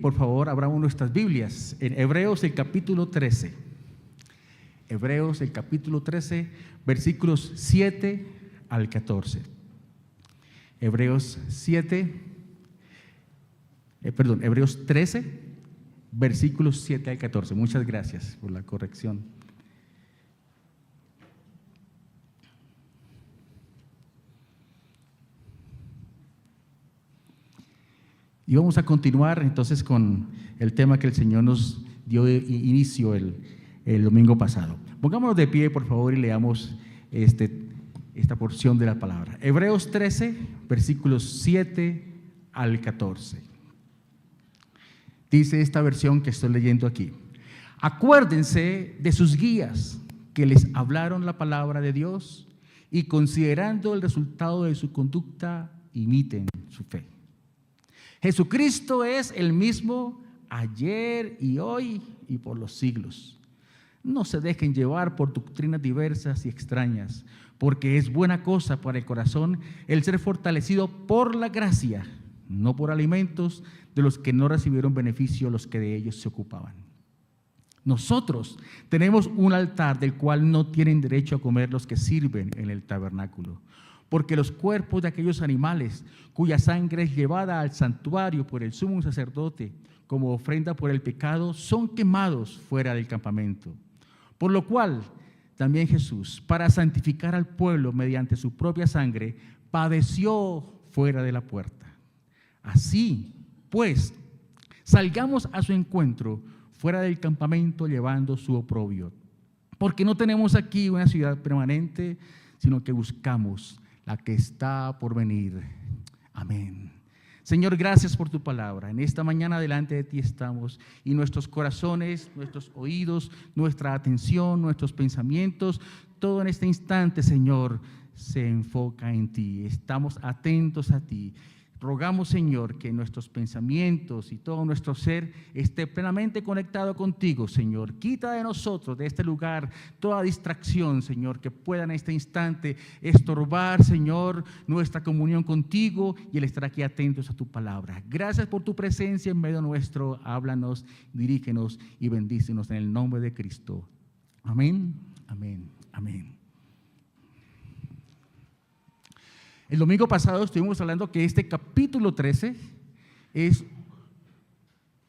por favor, abramos nuestras Biblias en Hebreos el capítulo 13. Hebreos el capítulo 13, versículos 7 al 14. Hebreos 13, versículos 7 al 14. Muchas gracias por la corrección. Y vamos a continuar entonces con el tema que el Señor nos dio inicio el domingo pasado. Pongámonos de pie, por favor, y leamos esta porción de la palabra. Hebreos 13, versículos 7 al 14. Dice esta versión que estoy leyendo aquí: acuérdense de sus guías que les hablaron la palabra de Dios y considerando el resultado de su conducta, imiten su fe. Jesucristo es el mismo ayer y hoy y por los siglos. No se dejen llevar por doctrinas diversas y extrañas, porque es buena cosa para el corazón el ser fortalecido por la gracia, no por alimentos de los que no recibieron beneficio los que de ellos se ocupaban. Nosotros tenemos un altar del cual no tienen derecho a comer los que sirven en el tabernáculo, porque los cuerpos de aquellos animales cuya sangre es llevada al santuario por el sumo sacerdote como ofrenda por el pecado son quemados fuera del campamento. Por lo cual también Jesús, para santificar al pueblo mediante su propia sangre, padeció fuera de la puerta. Así pues, salgamos a su encuentro fuera del campamento llevando su oprobio, porque no tenemos aquí una ciudad permanente, sino que buscamos la que está por venir. Amén. Señor, gracias por tu palabra. En esta mañana delante de ti estamos y nuestros corazones, nuestros oídos, nuestra atención, nuestros pensamientos, todo en este instante, Señor, se enfoca en ti. Estamos atentos a ti. Rogamos, Señor, que nuestros pensamientos y todo nuestro ser esté plenamente conectado contigo, Señor. Quita de nosotros, de este lugar, toda distracción, Señor, que pueda en este instante estorbar, Señor, nuestra comunión contigo y el estar aquí atentos a tu palabra. Gracias por tu presencia en medio nuestro. Háblanos, dirígenos y bendícenos en el nombre de Cristo. Amén, amén, amén. El domingo pasado estuvimos hablando que este capítulo 13 es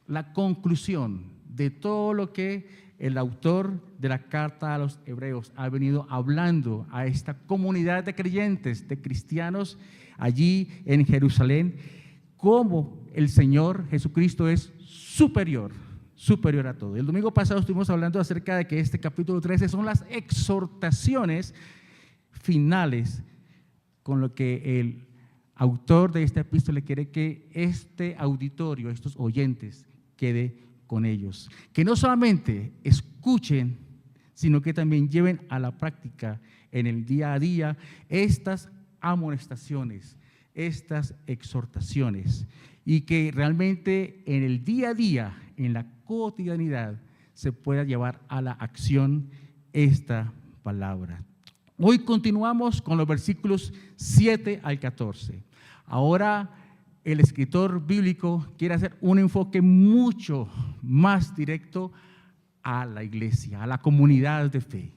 la conclusión de todo lo que el autor de la carta a los hebreos ha venido hablando a esta comunidad de creyentes, de cristianos allí en Jerusalén, cómo el Señor Jesucristo es superior a todo. El domingo pasado estuvimos hablando acerca de que este capítulo 13 son las exhortaciones finales con lo que el autor de esta epístola quiere que este auditorio, estos oyentes, quede con ellos. Que no solamente escuchen, sino que también lleven a la práctica en el día a día estas amonestaciones, estas exhortaciones, y que realmente en el día a día, en la cotidianidad, se pueda llevar a la acción esta palabra. Hoy continuamos con los versículos 7 al 14. Ahora el escritor bíblico quiere hacer un enfoque mucho más directo a la iglesia, a la comunidad de fe.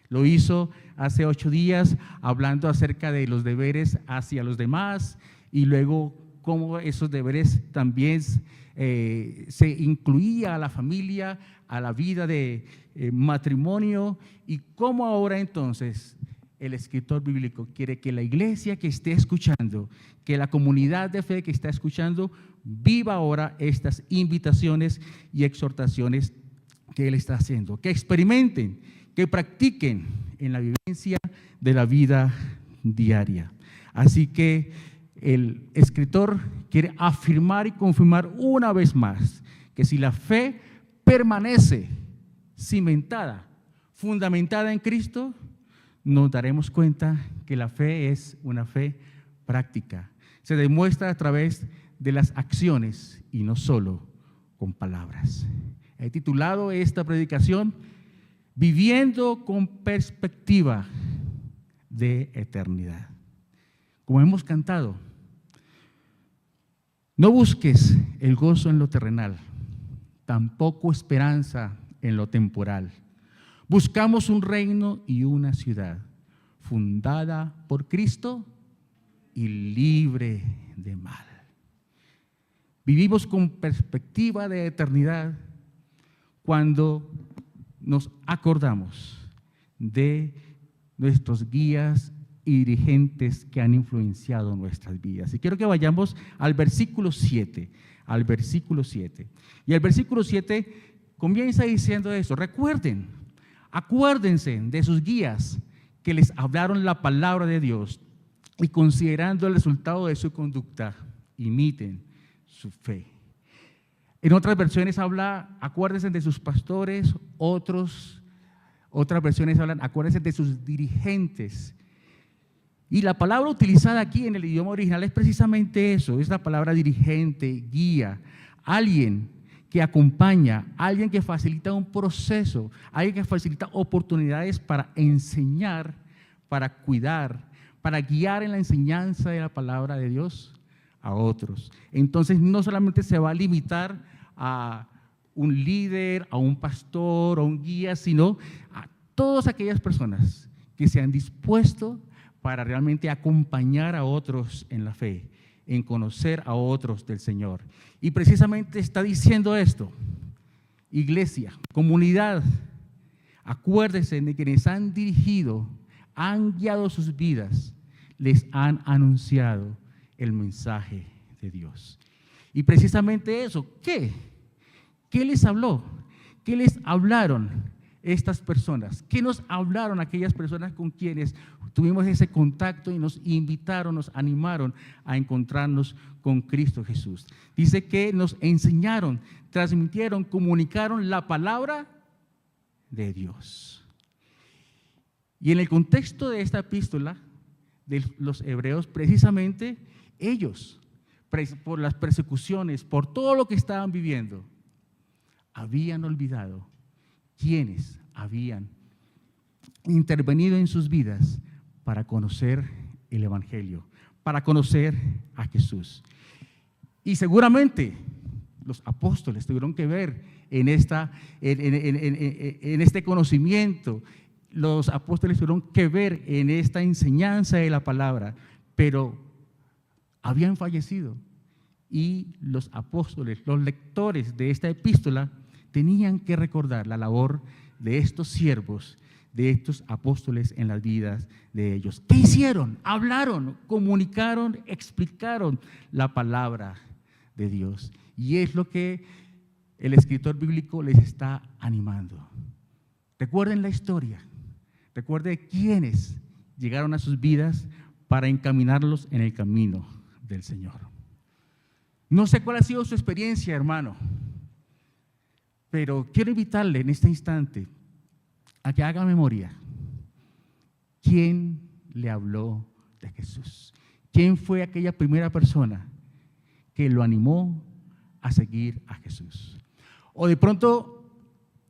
Lo hizo hace 8 días hablando acerca de los deberes hacia los demás y luego cómo esos deberes también se incluía a la familia, a la vida de matrimonio, y cómo ahora entonces el escritor bíblico quiere que la iglesia que esté escuchando, que la comunidad de fe que está escuchando, viva ahora estas invitaciones y exhortaciones que él está haciendo, que experimenten, que practiquen en la vivencia de la vida diaria. Así que el escritor quiere afirmar y confirmar una vez más que si la fe permanece cimentada, fundamentada en Cristo, nos daremos cuenta que la fe es una fe práctica. Se demuestra a través de las acciones y no solo con palabras. He titulado esta predicación Viviendo con perspectiva de eternidad. Como hemos cantado, No busques el gozo en lo terrenal, tampoco esperanza en lo temporal. Buscamos un reino y una ciudad fundada por Cristo y libre de mal. Vivimos con perspectiva de eternidad cuando nos acordamos de nuestros guías y dirigentes que han influenciado nuestras vidas. Y quiero que vayamos al versículo 7, al versículo 7. Y el versículo 7 comienza diciendo eso: recuerden, acuérdense de sus guías que les hablaron la palabra de Dios y considerando el resultado de su conducta, imiten su fe. En otras versiones habla, acuérdense de sus pastores, otras versiones hablan, acuérdense de sus dirigentes. Y la palabra utilizada aquí en el idioma original es precisamente eso, es la palabra dirigente, guía, alguien que acompaña, alguien que facilita un proceso, alguien que facilita oportunidades para enseñar, para cuidar, para guiar en la enseñanza de la palabra de Dios a otros. Entonces no solamente se va a limitar a un líder, a un pastor, a un guía, sino a todas aquellas personas que se han dispuesto para realmente acompañar a otros en la fe, en conocer a otros del Señor. Y precisamente está diciendo esto: iglesia, comunidad, acuérdense de quienes han dirigido, han guiado sus vidas, les han anunciado el mensaje de Dios. Y precisamente eso, ¿qué? ¿Qué les habló? ¿Qué les hablaron estas personas? ¿Qué nos hablaron aquellas personas con quienes tuvimos ese contacto y nos invitaron, nos animaron a encontrarnos con Cristo Jesús? Dice que nos enseñaron, transmitieron, comunicaron la palabra de Dios. Y en el contexto de esta epístola de los hebreos, precisamente ellos, por las persecuciones, por todo lo que estaban viviendo, habían olvidado quienes habían intervenido en sus vidas para conocer el Evangelio, para conocer a Jesús. Y seguramente los apóstoles tuvieron que ver en este conocimiento, los apóstoles tuvieron que ver en esta enseñanza de la palabra, pero habían fallecido. Y los apóstoles, los lectores de esta epístola, tenían que recordar la labor de estos siervos, de estos apóstoles en las vidas de ellos. ¿Qué hicieron? Hablaron, comunicaron, explicaron la palabra de Dios. Y es lo que el escritor bíblico les está animando. Recuerden la historia, recuerden quiénes llegaron a sus vidas para encaminarlos en el camino del Señor. No sé cuál ha sido su experiencia, hermano, pero quiero invitarle en este instante a que haga memoria. ¿Quién le habló de Jesús? ¿Quién fue aquella primera persona que lo animó a seguir a Jesús? O de pronto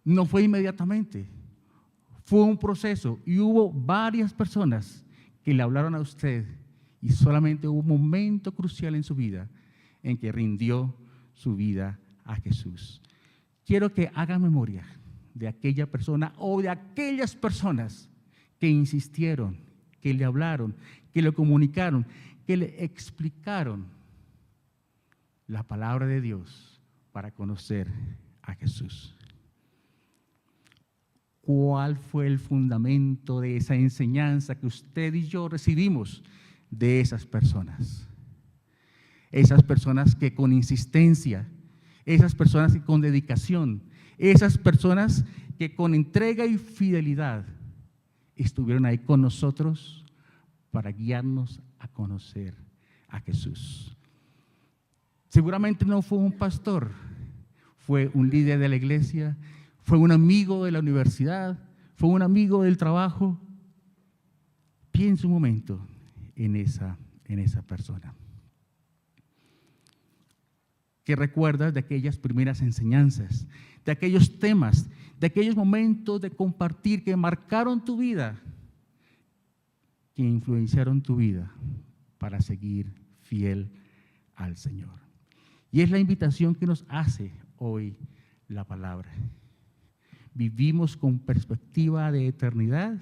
no fue inmediatamente, fue un proceso y hubo varias personas que le hablaron a usted y solamente hubo un momento crucial en su vida en que rindió su vida a Jesús. Quiero que haga memoria de aquella persona o de aquellas personas que insistieron, que le hablaron, que le comunicaron, que le explicaron la palabra de Dios para conocer a Jesús. ¿Cuál fue el fundamento de esa enseñanza que usted y yo recibimos de esas personas? Esas personas que con insistencia, esas personas que con dedicación, esas personas que con entrega y fidelidad estuvieron ahí con nosotros para guiarnos a conocer a Jesús. Seguramente no fue un pastor, fue un líder de la iglesia, fue un amigo de la universidad, fue un amigo del trabajo. Piense un momento en esa persona. ¿Qué recuerdas de aquellas primeras enseñanzas, de aquellos temas, de aquellos momentos de compartir que marcaron tu vida, que influenciaron tu vida para seguir fiel al Señor? Y es la invitación que nos hace hoy la palabra. Vivimos con perspectiva de eternidad,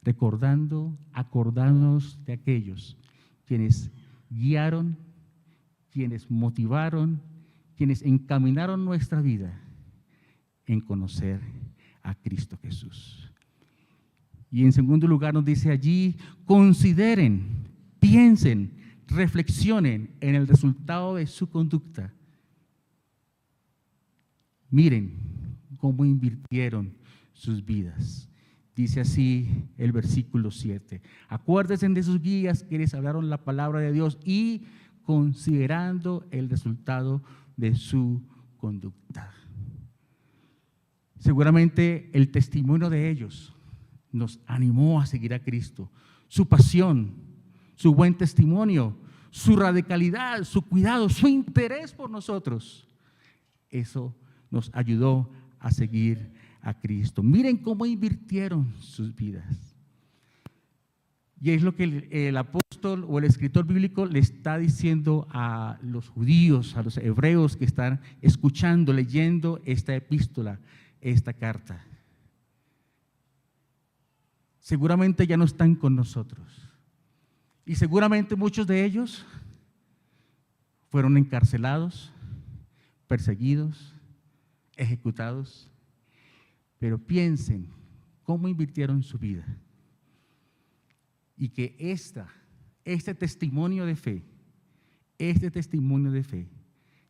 recordando, acordándonos de aquellos quienes guiaron, quienes motivaron, quienes encaminaron nuestra vida en conocer a Cristo Jesús. Y en segundo lugar nos dice allí, consideren, piensen, reflexionen en el resultado de su conducta. Miren cómo invirtieron sus vidas. Dice así el versículo 7. Acuérdense de sus guías que les hablaron la palabra de Dios y considerando el resultado de su conducta. Seguramente el testimonio de ellos nos animó a seguir a Cristo. Su pasión, su buen testimonio, su radicalidad, su cuidado, su interés por nosotros. Eso nos ayudó a seguir a Cristo. Miren cómo invirtieron sus vidas. Y es lo que el apóstol o el escritor bíblico le está diciendo a los judíos, a los hebreos que están escuchando, leyendo esta epístola, esta carta. Seguramente ya no están con nosotros. Y seguramente muchos de ellos fueron encarcelados, perseguidos, ejecutados. Pero piensen cómo invirtieron su vida. Y que este testimonio de fe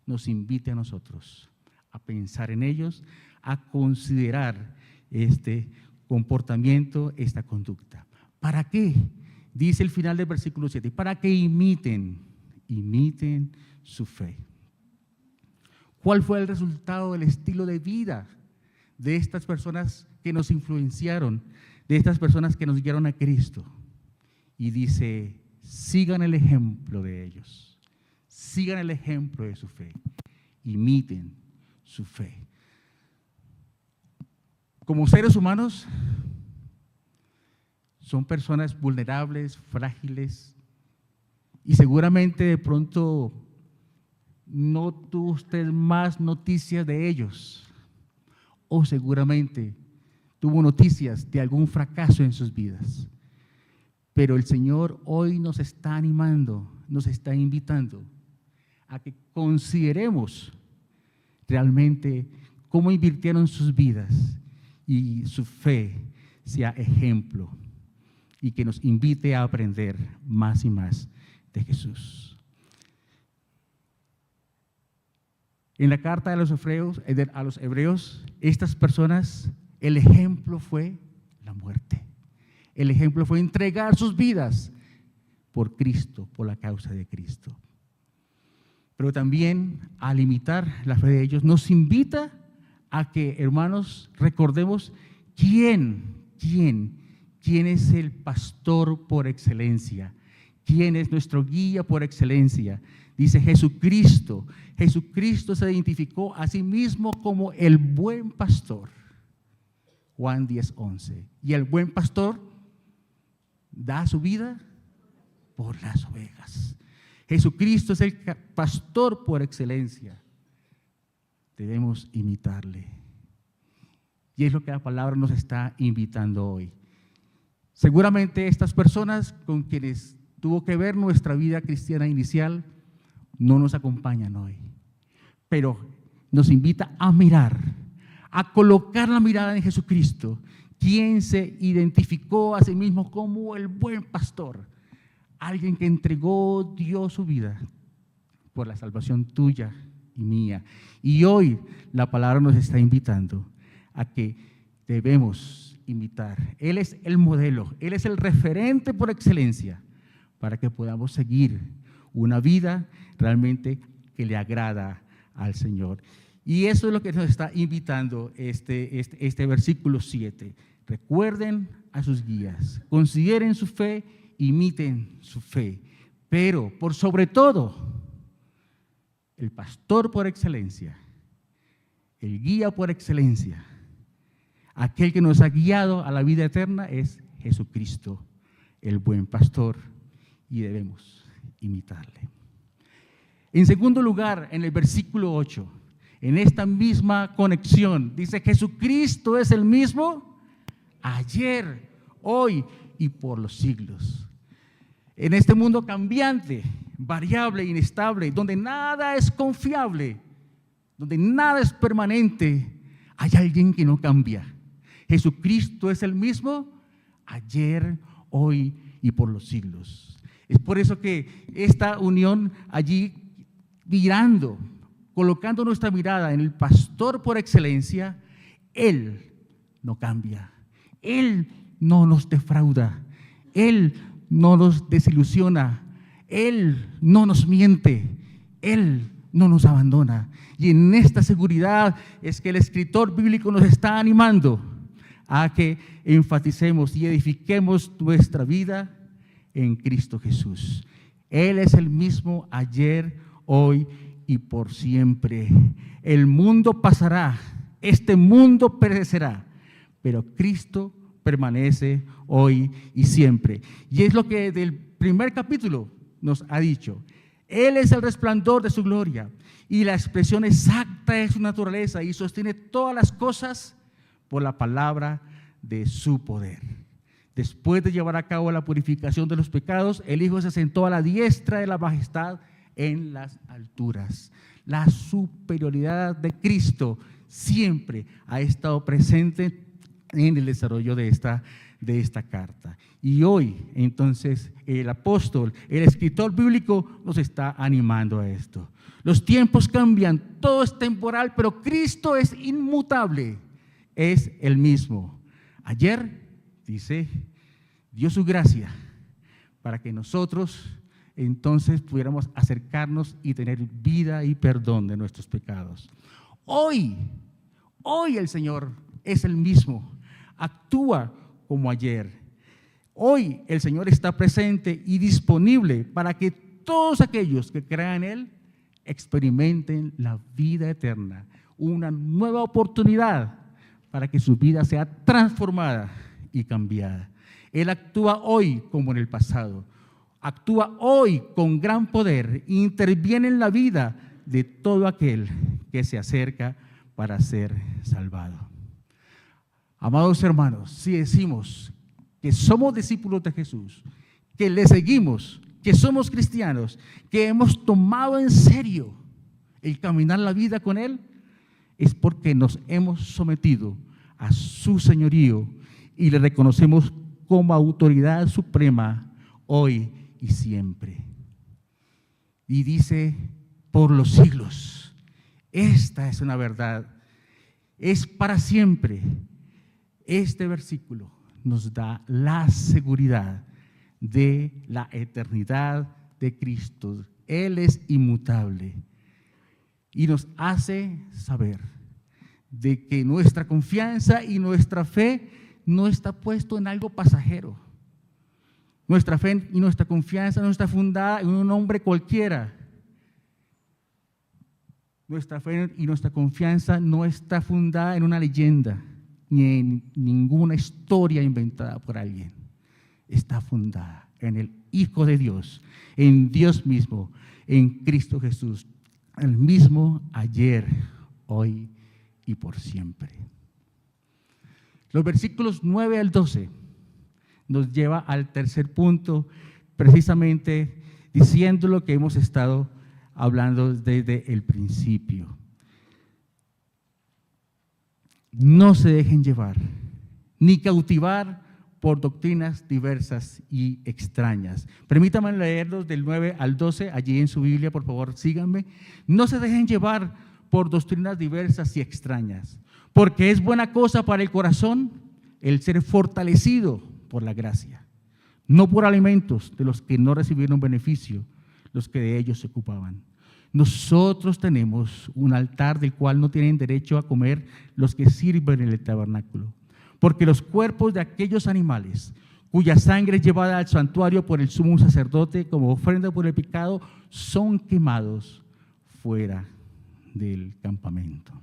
nos invite a nosotros a pensar en ellos, a considerar este comportamiento, esta conducta. ¿Para qué? Dice el final del versículo 7, para que imiten su fe. ¿Cuál fue el resultado del estilo de vida de estas personas que nos influenciaron, de estas personas que nos guiaron a Cristo? Y dice, sigan el ejemplo de ellos, sigan el ejemplo de su fe, imiten su fe. Como seres humanos, son personas vulnerables, frágiles, y seguramente de pronto no tuvo usted más noticias de ellos, o seguramente tuvo noticias de algún fracaso en sus vidas. Pero el Señor hoy nos está animando, nos está invitando a que consideremos realmente cómo invirtieron sus vidas y su fe sea ejemplo y que nos invite a aprender más y más de Jesús. En la carta de los hebreos, estas personas, el ejemplo fue la muerte. El ejemplo fue entregar sus vidas por Cristo, por la causa de Cristo. Pero también al imitar la fe de ellos, nos invita a que, hermanos, recordemos quién es el pastor por excelencia, quién es nuestro guía por excelencia. Dice Jesucristo. Jesucristo se identificó a sí mismo como el buen pastor. Juan 10:11. Y el buen pastor da su vida por las ovejas. Jesucristo es el pastor por excelencia. Debemos imitarle. Y es lo que la palabra nos está invitando hoy. Seguramente estas personas con quienes tuvo que ver nuestra vida cristiana inicial no nos acompañan hoy. Pero nos invita a mirar, a colocar la mirada en Jesucristo, quien se identificó a sí mismo como el buen pastor, alguien que dio su vida por la salvación tuya y mía. Y hoy la palabra nos está invitando a que debemos imitar. Él es el modelo, Él es el referente por excelencia para que podamos seguir una vida realmente que le agrada al Señor. Y eso es lo que nos está invitando este versículo 7. Recuerden a sus guías, consideren su fe, imiten su fe, pero por sobre todo, el pastor por excelencia, el guía por excelencia, aquel que nos ha guiado a la vida eterna es Jesucristo, el buen pastor, y debemos imitarle. En segundo lugar, en el versículo 8, en esta misma conexión, dice: Jesucristo es el mismo ayer, hoy y por los siglos. En este mundo cambiante, variable, inestable, donde nada es confiable, donde nada es permanente, hay alguien que no cambia. Jesucristo es el mismo ayer, hoy y por los siglos. Es por eso que esta unión allí, mirando, colocando nuestra mirada en el pastor por excelencia, Él no cambia, Él no nos defrauda, Él no nos desilusiona, Él no nos miente, Él no nos abandona. Y en esta seguridad es que el escritor bíblico nos está animando a que enfaticemos y edifiquemos nuestra vida en Cristo Jesús. Él es el mismo ayer, hoy y por siempre. El mundo pasará, este mundo perecerá, pero Cristo permanece hoy y siempre. Y es lo que del primer capítulo nos ha dicho. Él es el resplandor de su gloria y la expresión exacta de su naturaleza, y sostiene todas las cosas por la palabra de su poder. Después de llevar a cabo la purificación de los pecados, el Hijo se sentó a la diestra de la majestad en las alturas. La superioridad de Cristo siempre ha estado presente en el desarrollo de esta carta. Y hoy, entonces, el apóstol, el escritor bíblico nos está animando a esto. Los tiempos cambian, todo es temporal, pero Cristo es inmutable, es el mismo. Ayer, dice, dio su gracia para que nosotros entonces pudiéramos acercarnos y tener vida y perdón de nuestros pecados. Hoy el Señor es el mismo, actúa como ayer. Hoy el Señor está presente y disponible para que todos aquellos que crean en Él experimenten la vida eterna, una nueva oportunidad para que su vida sea transformada y cambiada. Él actúa hoy como en el pasado, actúa hoy con gran poder, interviene en la vida de todo aquel que se acerca para ser salvado. Amados hermanos, si decimos que somos discípulos de Jesús, que le seguimos, que somos cristianos, que hemos tomado en serio el caminar la vida con Él, es porque nos hemos sometido a su señorío y le reconocemos como autoridad suprema hoy y siempre. Y dice, por los siglos. Esta es una verdad, es para siempre. Este versículo nos da la seguridad de la eternidad de Cristo. Él es inmutable y nos hace saber de que nuestra confianza y nuestra fe no está puesto en algo pasajero. Nuestra fe y nuestra confianza no está fundada en un hombre cualquiera. Nuestra fe y nuestra confianza no está fundada en una leyenda ni en ninguna historia inventada por alguien. Está fundada en el Hijo de Dios, en Dios mismo, en Cristo Jesús, el mismo ayer, hoy y por siempre. Los versículos 9 al 12 nos lleva al tercer punto, precisamente diciendo lo que hemos estado hablando desde el principio. No se dejen llevar ni cautivar por doctrinas diversas y extrañas. Permítanme leerlos del 9 al 12, allí en su Biblia, por favor, síganme. No se dejen llevar por doctrinas diversas y extrañas, porque es buena cosa para el corazón el ser fortalecido por la gracia, no por alimentos de los que no recibieron beneficio, los que de ellos se ocupaban. Nosotros tenemos un altar del cual no tienen derecho a comer los que sirven en el tabernáculo, porque los cuerpos de aquellos animales cuya sangre es llevada al santuario por el sumo sacerdote como ofrenda por el pecado son quemados fuera del campamento.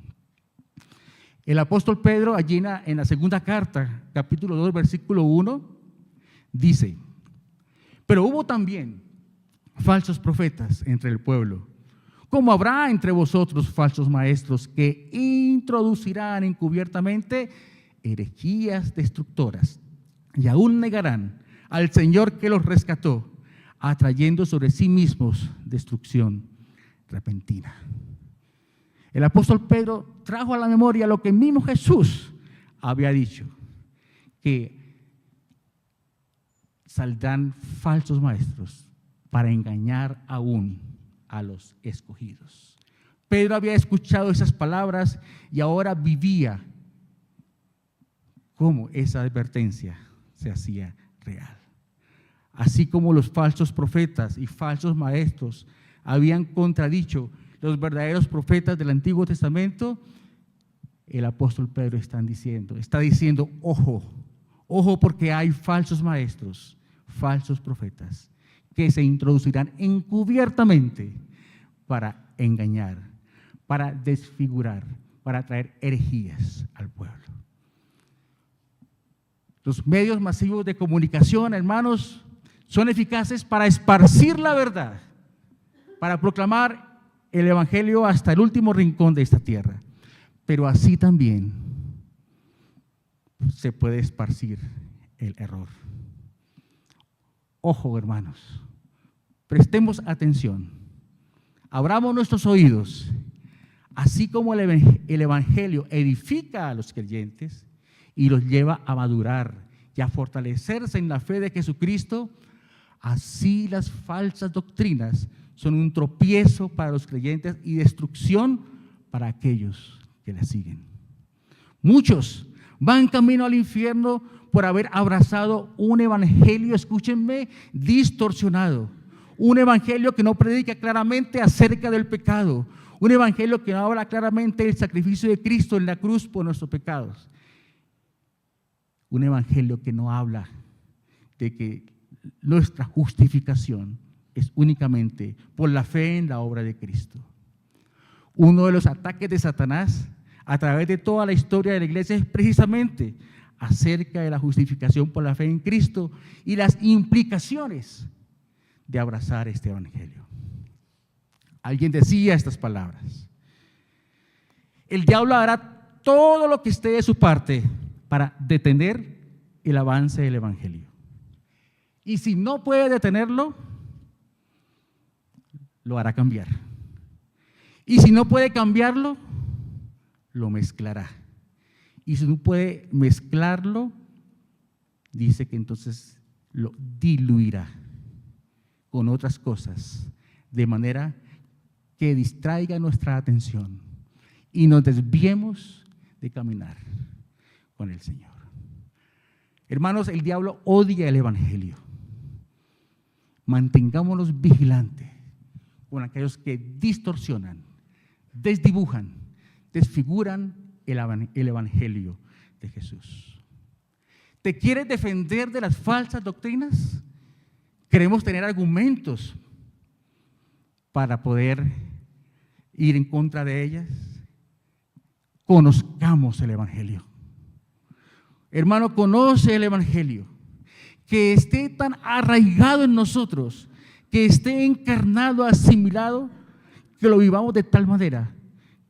El apóstol Pedro, allí en la segunda carta, capítulo 2, versículo 1, dice: pero hubo también falsos profetas entre el pueblo, Como habrá entre vosotros falsos maestros que introducirán encubiertamente herejías destructoras y aún negarán al Señor que los rescató, atrayendo sobre sí mismos destrucción repentina. El apóstol Pedro trajo a la memoria lo que mismo Jesús había dicho, que saldrán falsos maestros para engañar aún a los escogidos. Pedro había escuchado esas palabras y ahora vivía cómo esa advertencia se hacía real. Así como los falsos profetas y falsos maestros habían contradicho los verdaderos profetas del Antiguo Testamento, el apóstol Pedro está diciendo, ojo porque hay falsos maestros, falsos profetas, que se introducirán encubiertamente para engañar, para desfigurar, para traer herejías al pueblo. Los medios masivos de comunicación, hermanos, son eficaces para esparcir la verdad, para proclamar el evangelio hasta el último rincón de esta tierra. Pero así también se puede esparcir el error. Ojo, hermanos, prestemos atención, abramos nuestros oídos, así como el evangelio edifica a los creyentes y los lleva a madurar y a fortalecerse en la fe de Jesucristo, así las falsas doctrinas son un tropiezo para los creyentes y destrucción para aquellos que las siguen. Muchos van camino al infierno por haber abrazado un evangelio, escúchenme, distorsionado. Un evangelio que no predica claramente acerca del pecado. Un evangelio que no habla claramente del sacrificio de Cristo en la cruz por nuestros pecados. Un evangelio que no habla de que nuestra justificación es únicamente por la fe en la obra de Cristo. Uno de los ataques de Satanás a través de toda la historia de la iglesia es precisamente acerca de la justificación por la fe en Cristo y las implicaciones de abrazar este evangelio. Alguien decía estas palabras: el diablo hará todo lo que esté de su parte para detener el avance del evangelio. Y si no puede detenerlo, lo hará cambiar. Y si no puede cambiarlo, lo mezclará. Y si no puede mezclarlo, dice que entonces lo diluirá con otras cosas, de manera que distraiga nuestra atención y nos desviemos de caminar con el Señor. Hermanos, el diablo odia el evangelio. Mantengámonos vigilantes con aquellos que distorsionan, desdibujan, desfiguran el evangelio de Jesús. ¿Te quieres defender de las falsas doctrinas? Queremos tener argumentos para poder ir en contra de ellas. Conozcamos el evangelio. Hermano, conoce el evangelio, que esté tan arraigado en nosotros, que esté encarnado, asimilado, que lo vivamos de tal manera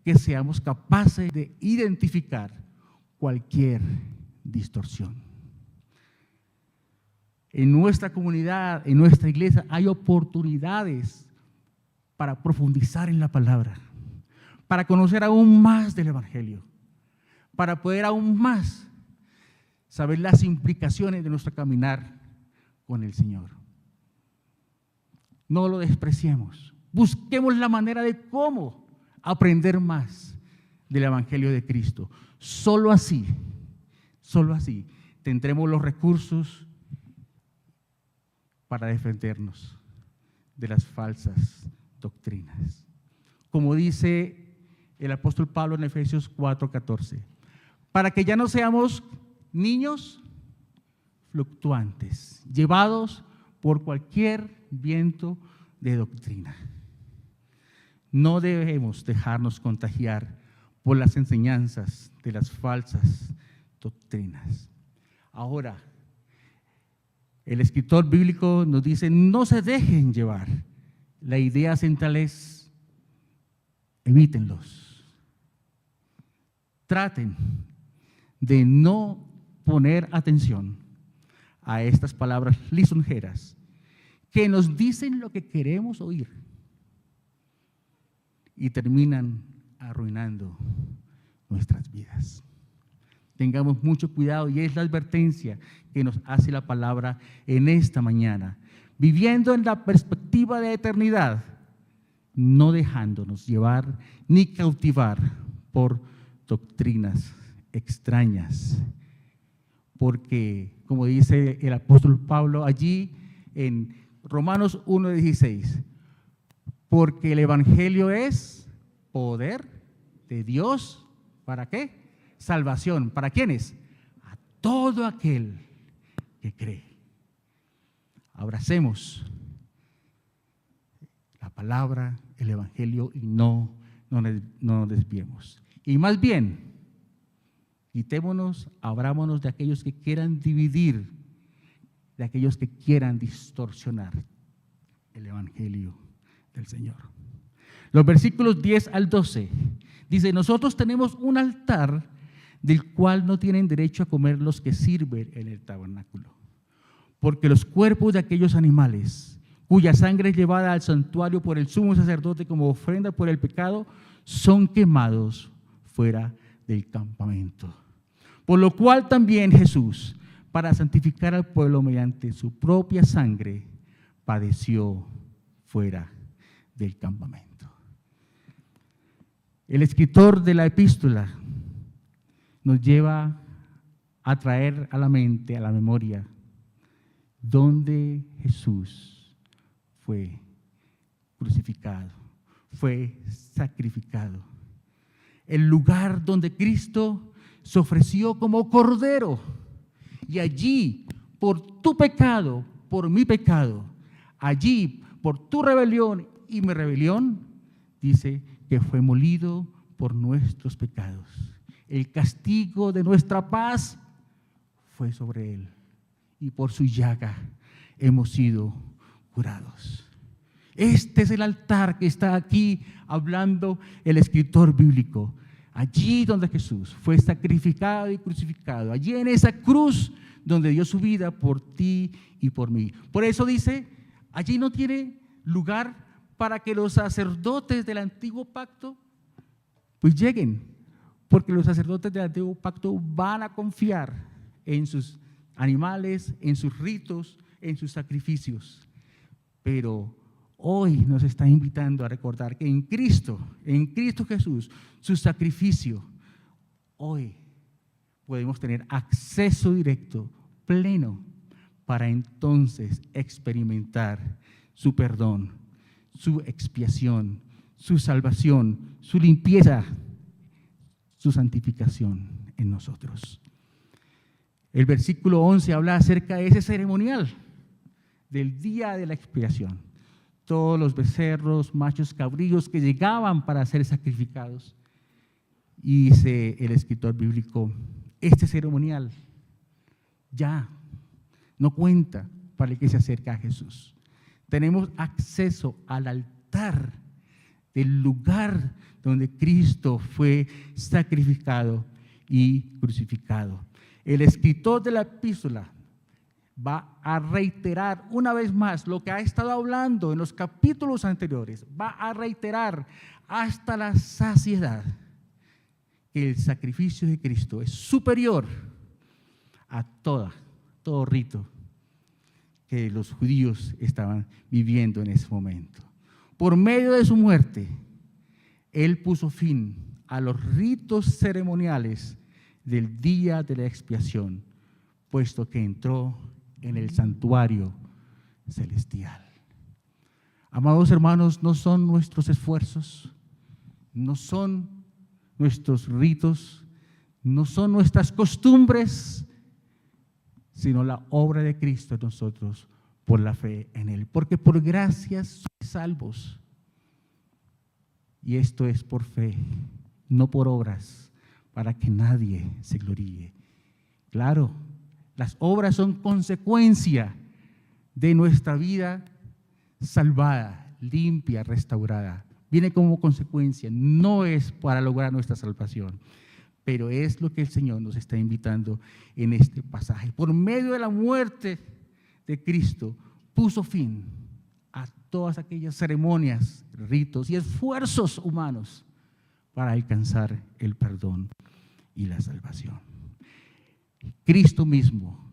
que seamos capaces de identificar cualquier distorsión. En nuestra comunidad, en nuestra iglesia, hay oportunidades para profundizar en la palabra, para conocer aún más del evangelio, para poder aún más saber las implicaciones de nuestro caminar con el Señor. No lo despreciemos. Busquemos la manera de cómo aprender más del evangelio de Cristo. Solo así tendremos los recursos para defendernos de las falsas doctrinas. Como dice el apóstol Pablo en Efesios 4:14, para que ya no seamos niños fluctuantes, llevados por cualquier viento de doctrina. No debemos dejarnos contagiar por las enseñanzas de las falsas doctrinas. Ahora, el escritor bíblico nos dice: no se dejen llevar. La idea central es: evítenlos. Traten de no poner atención a estas palabras lisonjeras que nos dicen lo que queremos oír y terminan arruinando nuestras vidas. Tengamos mucho cuidado, y es la advertencia que nos hace la palabra en esta mañana, viviendo en la perspectiva de eternidad, no dejándonos llevar ni cautivar por doctrinas extrañas, porque, como dice el apóstol Pablo allí en Romanos 1:16, porque el evangelio es poder de Dios, ¿para qué? Salvación. ¿Para quiénes? A todo aquel que cree. Abracemos la palabra, el evangelio, y no nos desviemos. Y más bien, quitémonos, abrámonos de aquellos que quieran dividir, de aquellos que quieran distorsionar el evangelio del Señor. Los versículos 10 al 12 dice: nosotros tenemos un altar del cual no tienen derecho a comer los que sirven en el tabernáculo, porque los cuerpos de aquellos animales cuya sangre es llevada al santuario por el sumo sacerdote como ofrenda por el pecado, son quemados fuera del campamento. Por lo cual también Jesús, para santificar al pueblo mediante su propia sangre, padeció fuera del campamento. El escritor de la epístola nos lleva a traer a la mente, a la memoria, donde Jesús fue crucificado, fue sacrificado. El lugar donde Cristo se ofreció como cordero, y allí, por tu pecado, por mi pecado, allí, por tu rebelión y mi rebelión, dice que fue molido por nuestros pecados. El castigo de nuestra paz fue sobre él, y por su llaga hemos sido curados. Este es el altar que está aquí hablando el escritor bíblico. Allí donde Jesús fue sacrificado y crucificado, allí en esa cruz donde dio su vida por ti y por mí. Por eso dice, allí no tiene lugar para que los sacerdotes del antiguo pacto pues lleguen, porque los sacerdotes del antiguo pacto van a confiar en sus animales, en sus ritos, en sus sacrificios. Pero hoy nos está invitando a recordar que en Cristo Jesús, su sacrificio, hoy podemos tener acceso directo, pleno, para entonces experimentar su perdón, su expiación, su salvación, su limpieza, su santificación en nosotros. El versículo 11 habla acerca de ese ceremonial del día de la expiación. Todos los becerros, machos cabríos que llegaban para ser sacrificados. Y dice el escritor bíblico, este ceremonial ya no cuenta para el que se acerca a Jesús. Tenemos acceso al altar del lugar donde Cristo fue sacrificado y crucificado. El escritor de la epístola va a reiterar una vez más lo que ha estado hablando en los capítulos anteriores. Va a reiterar hasta la saciedad que el sacrificio de Cristo es superior a todo rito que los judíos estaban viviendo en ese momento. Por medio de su muerte, Él puso fin a los ritos ceremoniales del día de la expiación, puesto que entró en el santuario celestial. Amados hermanos, no son nuestros esfuerzos, no son nuestros ritos, no son nuestras costumbres, sino la obra de Cristo en nosotros por la fe en Él. Porque por gracia sois salvos. Y esto es por fe, no por obras, para que nadie se gloríe. Claro, las obras son consecuencia de nuestra vida salvada, limpia, restaurada viene como consecuencia, no es para lograr nuestra salvación, pero es lo que el Señor nos está invitando en este pasaje. Por medio de la muerte de Cristo, puso fin a todas aquellas ceremonias, ritos y esfuerzos humanos para alcanzar el perdón y la salvación. Cristo mismo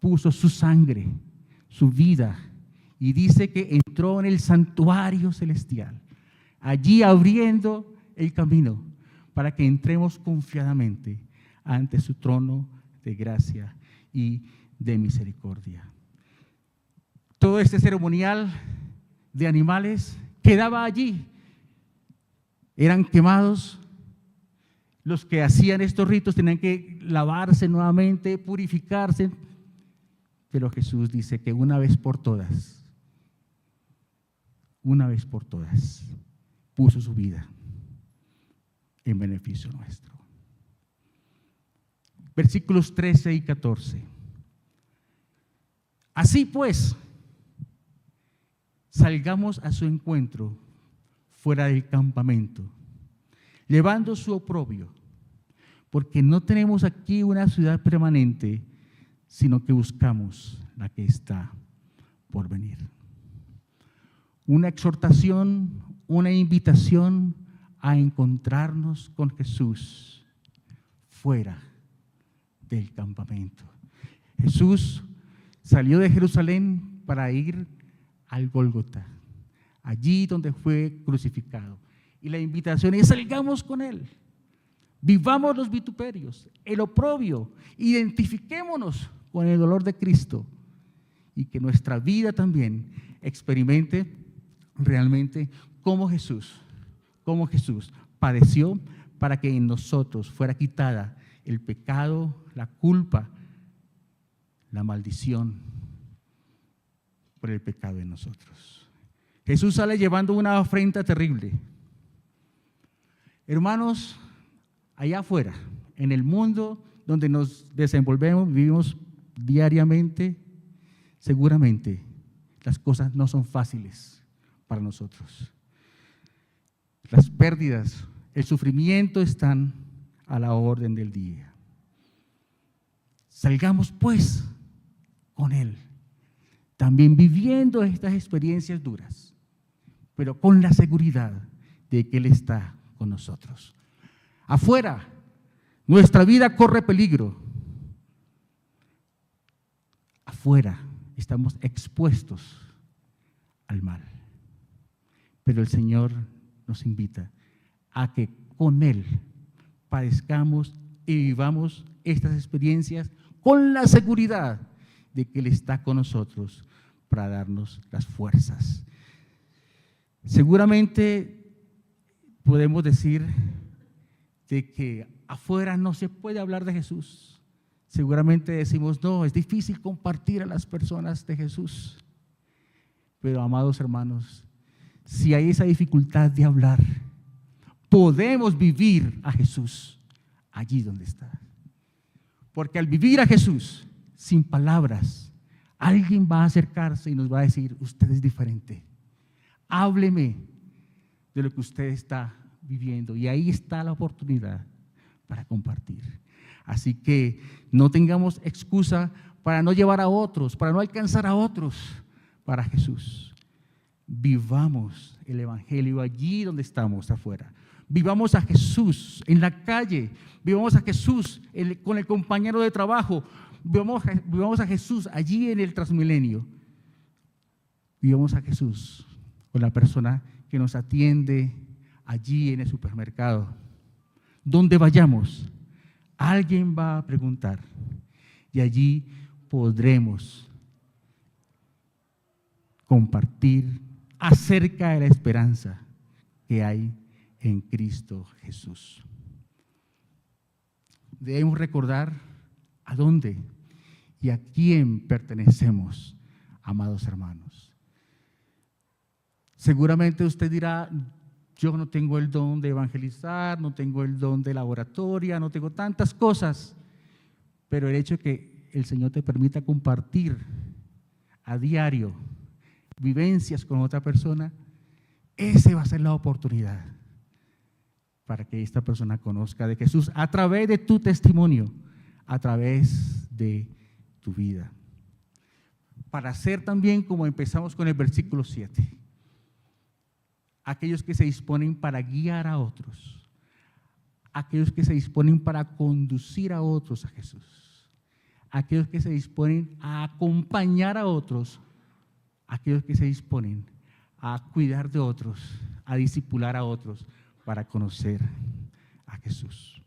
puso su sangre, su vida, y dice que entró en el santuario celestial, allí abriendo el camino para que entremos confiadamente ante su trono de gracia y de misericordia. Todo este ceremonial de animales quedaba allí, eran quemados. Los que hacían estos ritos tenían que lavarse nuevamente, purificarse, pero Jesús dice que una vez por todas, puso su vida en beneficio nuestro. Versículos 13 y 14. Así pues, salgamos a su encuentro fuera del campamento, llevando su oprobio, porque no tenemos aquí una ciudad permanente, sino que buscamos la que está por venir. Una exhortación, una invitación a encontrarnos con Jesús fuera del campamento. Jesús salió de Jerusalén para ir al Gólgota, allí donde fue crucificado. Y la invitación es: salgamos con Él, vivamos los vituperios, el oprobio, identifiquémonos con el dolor de Cristo y que nuestra vida también experimente realmente cómo Jesús padeció para que en nosotros fuera quitada el pecado, la culpa, la maldición por el pecado en nosotros. Jesús sale llevando una afrenta terrible. Hermanos, allá afuera, en el mundo donde nos desenvolvemos, vivimos diariamente, seguramente las cosas no son fáciles para nosotros. Las pérdidas, el sufrimiento están a la orden del día. Salgamos pues con Él, también viviendo estas experiencias duras, pero con la seguridad de que Él está con nosotros. Afuera, nuestra vida corre peligro. Afuera estamos expuestos al mal. Pero el Señor nos invita a que con Él padezcamos y vivamos estas experiencias con la seguridad de que Él está con nosotros para darnos las fuerzas. Seguramente podemos decir de que afuera no se puede hablar de Jesús. Seguramente decimos: no, es difícil compartir a las personas de Jesús. Pero, amados hermanos, si hay esa dificultad de hablar, podemos vivir a Jesús allí donde está. Porque al vivir a Jesús sin palabras, alguien va a acercarse y nos va a decir: usted es diferente. Hábleme de lo que usted está viviendo. Y ahí está la oportunidad para compartir. Así que no tengamos excusa para no llevar a otros, para no alcanzar a otros para Jesús. Vivamos el Evangelio allí donde estamos afuera. Vivamos a Jesús en la calle. Vivamos a Jesús con el compañero de trabajo. Vivamos a Jesús allí en el Transmilenio. Vivamos a Jesús con la persona que nos atiende allí en el supermercado. Donde vayamos, alguien va a preguntar y allí podremos compartir acerca de la esperanza que hay en Cristo Jesús. Debemos recordar a dónde y a quién pertenecemos, amados hermanos. Seguramente usted dirá: yo no tengo el don de evangelizar, no tengo el don de la oratoria, no tengo tantas cosas, pero el hecho de que el Señor te permita compartir a diario vivencias con otra persona Esa va a ser la oportunidad para que esta persona conozca de Jesús a través de tu testimonio, a través de tu vida. Para ser también como empezamos con el versículo 7, aquellos que se disponen para guiar a otros, aquellos que se disponen para conducir a otros a Jesús, aquellos que se disponen a acompañar a otros, aquellos que se disponen a cuidar de otros, a discipular a otros para conocer a Jesús.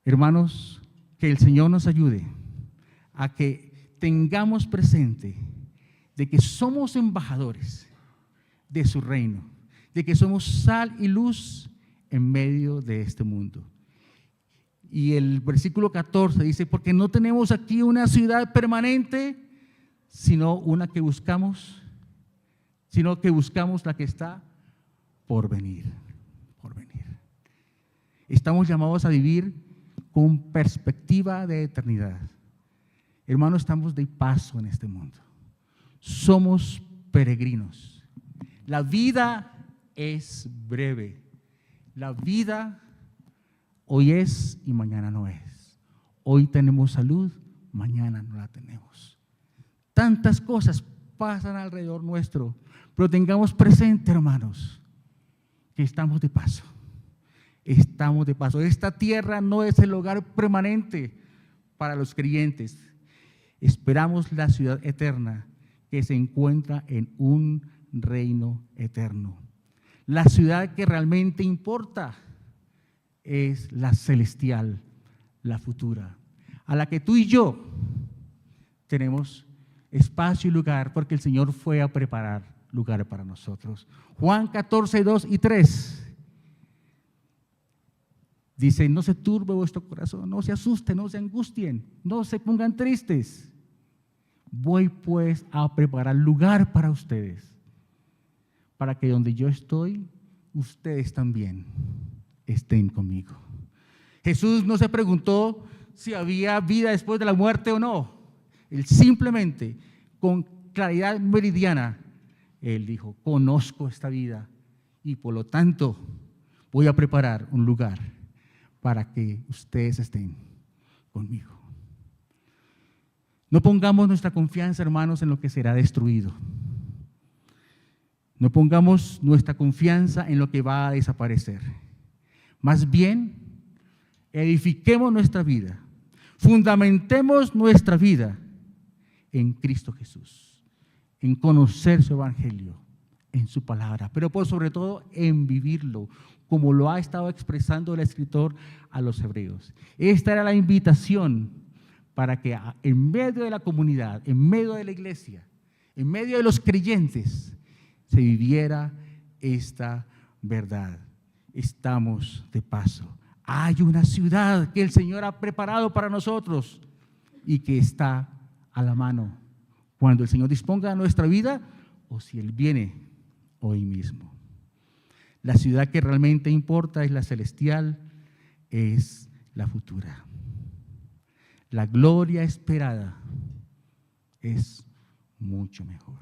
Hermanos, que el Señor nos ayude a que tengamos presente de que somos embajadores de su reino, de que somos sal y luz en medio de este mundo. Y el versículo 14 dice, porque no tenemos aquí una ciudad permanente, sino una que buscamos, sino que buscamos la que está por venir, por venir. Estamos llamados a vivir con perspectiva de eternidad. Hermanos, estamos de paso en este mundo. Somos peregrinos. La vida es breve. La vida hoy es y mañana no es. Hoy tenemos salud, mañana no la tenemos. Tantas cosas pasan alrededor nuestro, pero tengamos presente, hermanos, que estamos de paso. Estamos de paso. Esta tierra no es el hogar permanente para los creyentes. Esperamos la ciudad eterna que se encuentra en un reino eterno. La ciudad que realmente importa es la celestial, la futura, a la que tú y yo tenemos espacio y lugar, porque el Señor fue a preparar lugar para nosotros. Juan 14, 2 y 3 dice, no se turbe vuestro corazón, no se asusten, no se angustien, no se pongan tristes. Voy pues a preparar lugar para ustedes, para que donde yo estoy, ustedes también estén conmigo. Jesús no se preguntó si había vida después de la muerte o no. Él simplemente, con claridad meridiana, Él dijo, conozco esta vida y por lo tanto voy a preparar un lugar para que ustedes estén conmigo. No pongamos nuestra confianza, hermanos, en lo que será destruido. No pongamos nuestra confianza en lo que va a desaparecer. Más bien, edifiquemos nuestra vida, fundamentemos nuestra vida en Cristo Jesús, en conocer su evangelio, en su palabra, pero por sobre todo en vivirlo, como lo ha estado expresando el escritor a los hebreos. Esta era la invitación para que en medio de la comunidad, en medio de la iglesia, en medio de los creyentes, se viviera esta verdad. Estamos de paso. Hay una ciudad que el Señor ha preparado para nosotros y que está a la mano cuando el Señor disponga de nuestra vida o si Él viene hoy mismo. La ciudad que realmente importa es la celestial, es la futura. La gloria esperada es mucho mejor.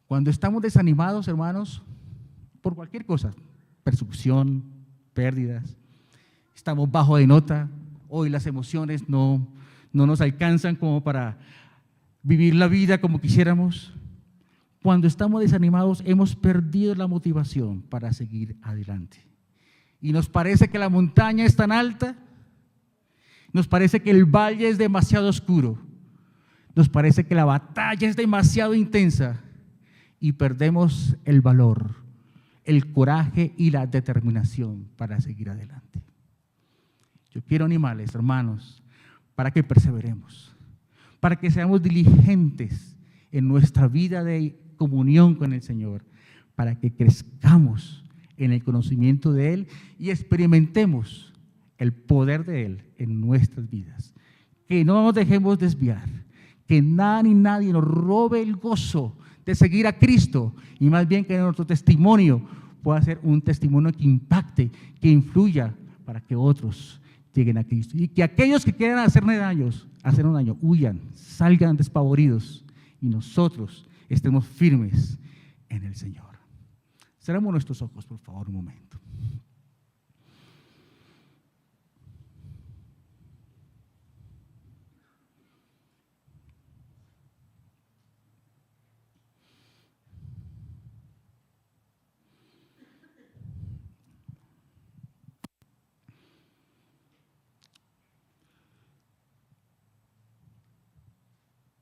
Cuando estamos desanimados, hermanos, por cualquier cosa, persecución, pérdidas, estamos bajo de nota, hoy las emociones no nos alcanzan como para vivir la vida como quisiéramos. Cuando estamos desanimados, hemos perdido la motivación para seguir adelante. Y nos parece que la montaña es tan alta, nos parece que el valle es demasiado oscuro, nos parece que la batalla es demasiado intensa y perdemos el valor, el coraje y la determinación para seguir adelante. Yo quiero animarles, hermanos, para que perseveremos, para que seamos diligentes en nuestra vida de comunión con el Señor, para que crezcamos en el conocimiento de Él y experimentemos el poder de Él en nuestras vidas. Que no nos dejemos desviar, que nada ni nadie nos robe el gozo de seguir a Cristo y más bien que nuestro testimonio pueda ser un testimonio que impacte, que influya para que otros lleguen a Cristo. Y que aquellos que quieran hacernos daño, huyan, salgan despavoridos y nosotros estemos firmes en el Señor. Cerramos nuestros ojos, por favor, un momento.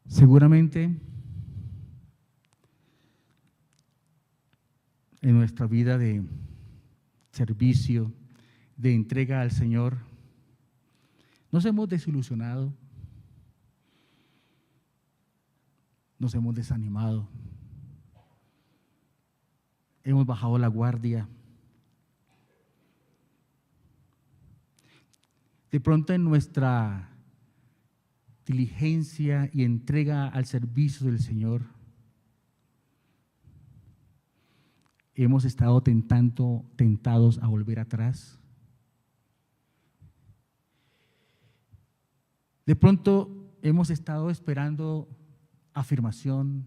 Seguramente en nuestra vida de servicio, de entrega al Señor, nos hemos desilusionado, nos hemos desanimado, hemos bajado la guardia. De pronto en nuestra diligencia y entrega al servicio del Señor, hemos estado tentados a volver atrás. De pronto hemos estado esperando afirmación,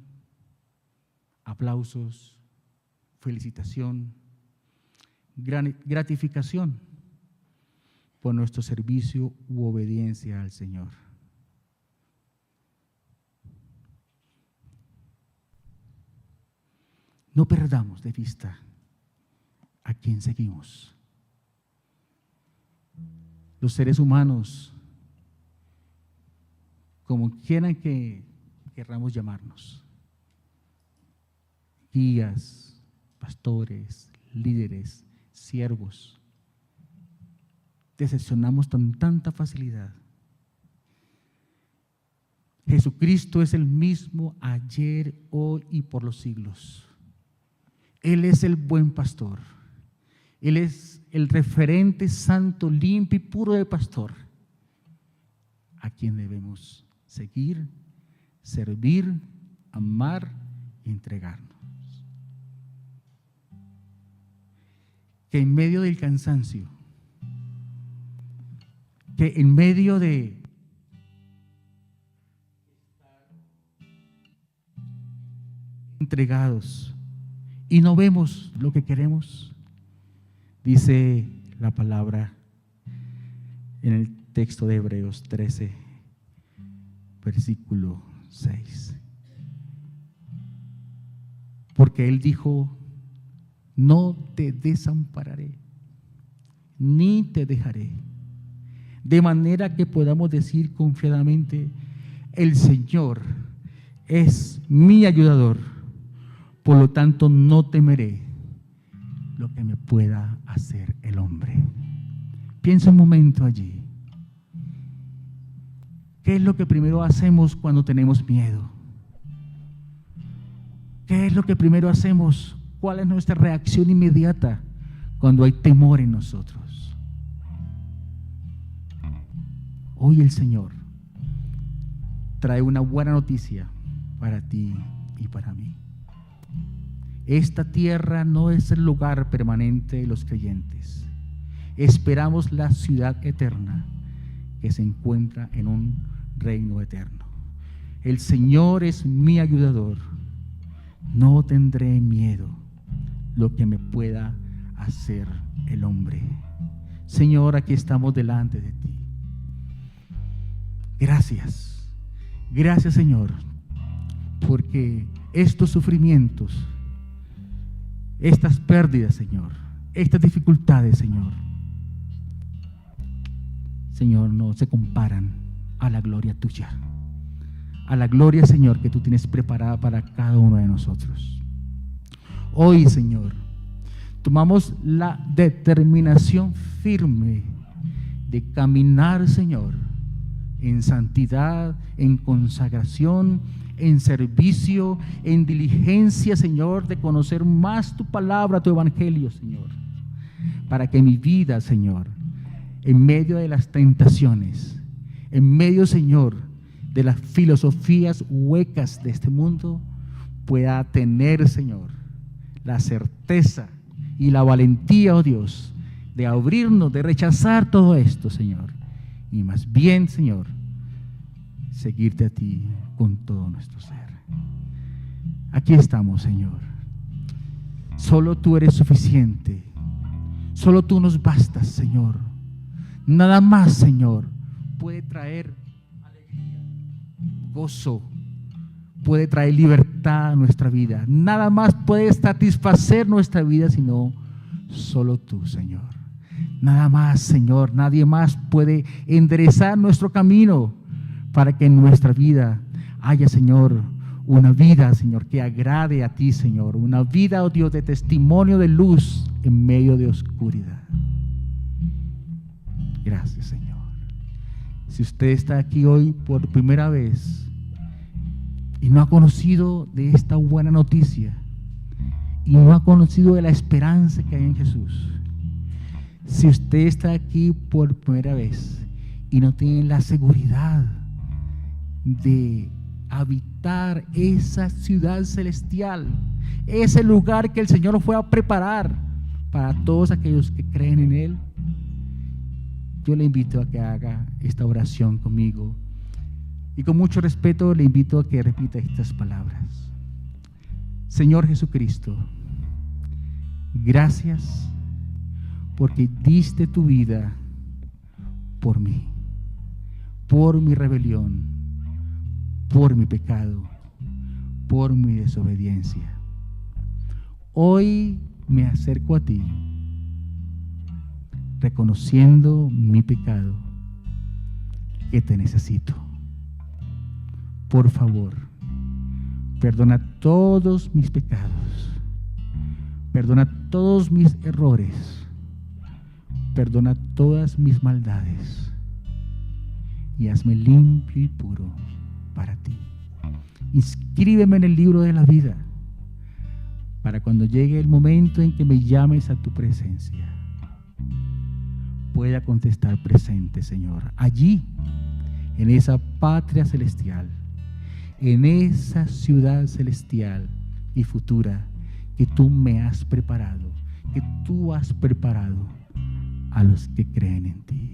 aplausos, felicitación, gratificación por nuestro servicio u obediencia al Señor. No perdamos de vista a quién seguimos. Los seres humanos, como quieran que querramos llamarnos, guías, pastores, líderes, siervos, decepcionamos con tanta facilidad. Jesucristo es el mismo ayer, hoy y por los siglos. Él es el buen pastor. Él es el referente santo, limpio y puro de pastor, a quien debemos seguir, servir, amar y entregarnos. Que en medio del cansancio, que en medio de entregados y no vemos lo que queremos, dice la palabra en el texto de Hebreos 13, versículo 6. Porque Él dijo: no te desampararé, ni te dejaré. De manera que podamos decir confiadamente: el Señor es mi ayudador. Por lo tanto, no temeré lo que me pueda hacer el hombre. Piensa un momento allí. ¿Qué es lo que primero hacemos cuando tenemos miedo? ¿Qué es lo que primero hacemos? ¿Cuál es nuestra reacción inmediata cuando hay temor en nosotros? Hoy el Señor trae una buena noticia para ti y para mí. Esta tierra no es el lugar permanente de los creyentes. Esperamos la ciudad eterna que se encuentra en un reino eterno. El Señor es mi ayudador. No tendré miedo lo que me pueda hacer el hombre. Señor, aquí estamos delante de ti. Gracias. Gracias, Señor, porque estos sufrimientos, estas pérdidas, Señor, estas dificultades, Señor, no se comparan a la gloria tuya, a la gloria, Señor, que tú tienes preparada para cada uno de nosotros. Hoy, Señor, tomamos la determinación firme de caminar, Señor, en santidad, en consagración, en servicio, en diligencia, Señor, de conocer más tu palabra, tu evangelio, Señor, para que mi vida, Señor, en medio de las tentaciones, en medio, Señor, de las filosofías huecas de este mundo, pueda tener, Señor, la certeza y la valentía, oh Dios, de abrirnos, de rechazar todo esto, Señor, y más bien, Señor, seguirte a ti con todo nuestro ser. Aquí estamos, Señor. Solo tú eres suficiente. Solo tú nos bastas, Señor. Nada más, Señor, puede traer alegría, gozo, puede traer libertad a nuestra vida. Nada más puede satisfacer nuestra vida sino solo tú, Señor. Nada más, Señor, nadie más puede enderezar nuestro camino para que en nuestra vida haya, Señor, una vida, Señor, que agrade a ti, Señor. Una vida, oh Dios, de testimonio de luz en medio de oscuridad. Gracias, Señor. Si usted está aquí hoy por primera vez y no ha conocido de esta buena noticia y no ha conocido de la esperanza que hay en Jesús, si usted está aquí por primera vez y no tiene la seguridad de habitar esa ciudad celestial, ese lugar que el Señor fue a preparar para todos aquellos que creen en Él, yo le invito a que haga esta oración conmigo y con mucho respeto le invito a que repita estas palabras. Señor Jesucristo, gracias porque diste tu vida por mí, por mi rebelión, por mi pecado, por mi desobediencia. Hoy me acerco a ti, reconociendo mi pecado, que te necesito. Por favor, perdona todos mis pecados, perdona todos mis errores, perdona todas mis maldades y hazme limpio y puro para ti. Inscríbeme en el libro de la vida para cuando llegue el momento en que me llames a tu presencia pueda contestar presente, Señor, allí en esa patria celestial, en esa ciudad celestial y futura que tú me has preparado, que tú has preparado a los que creen en ti.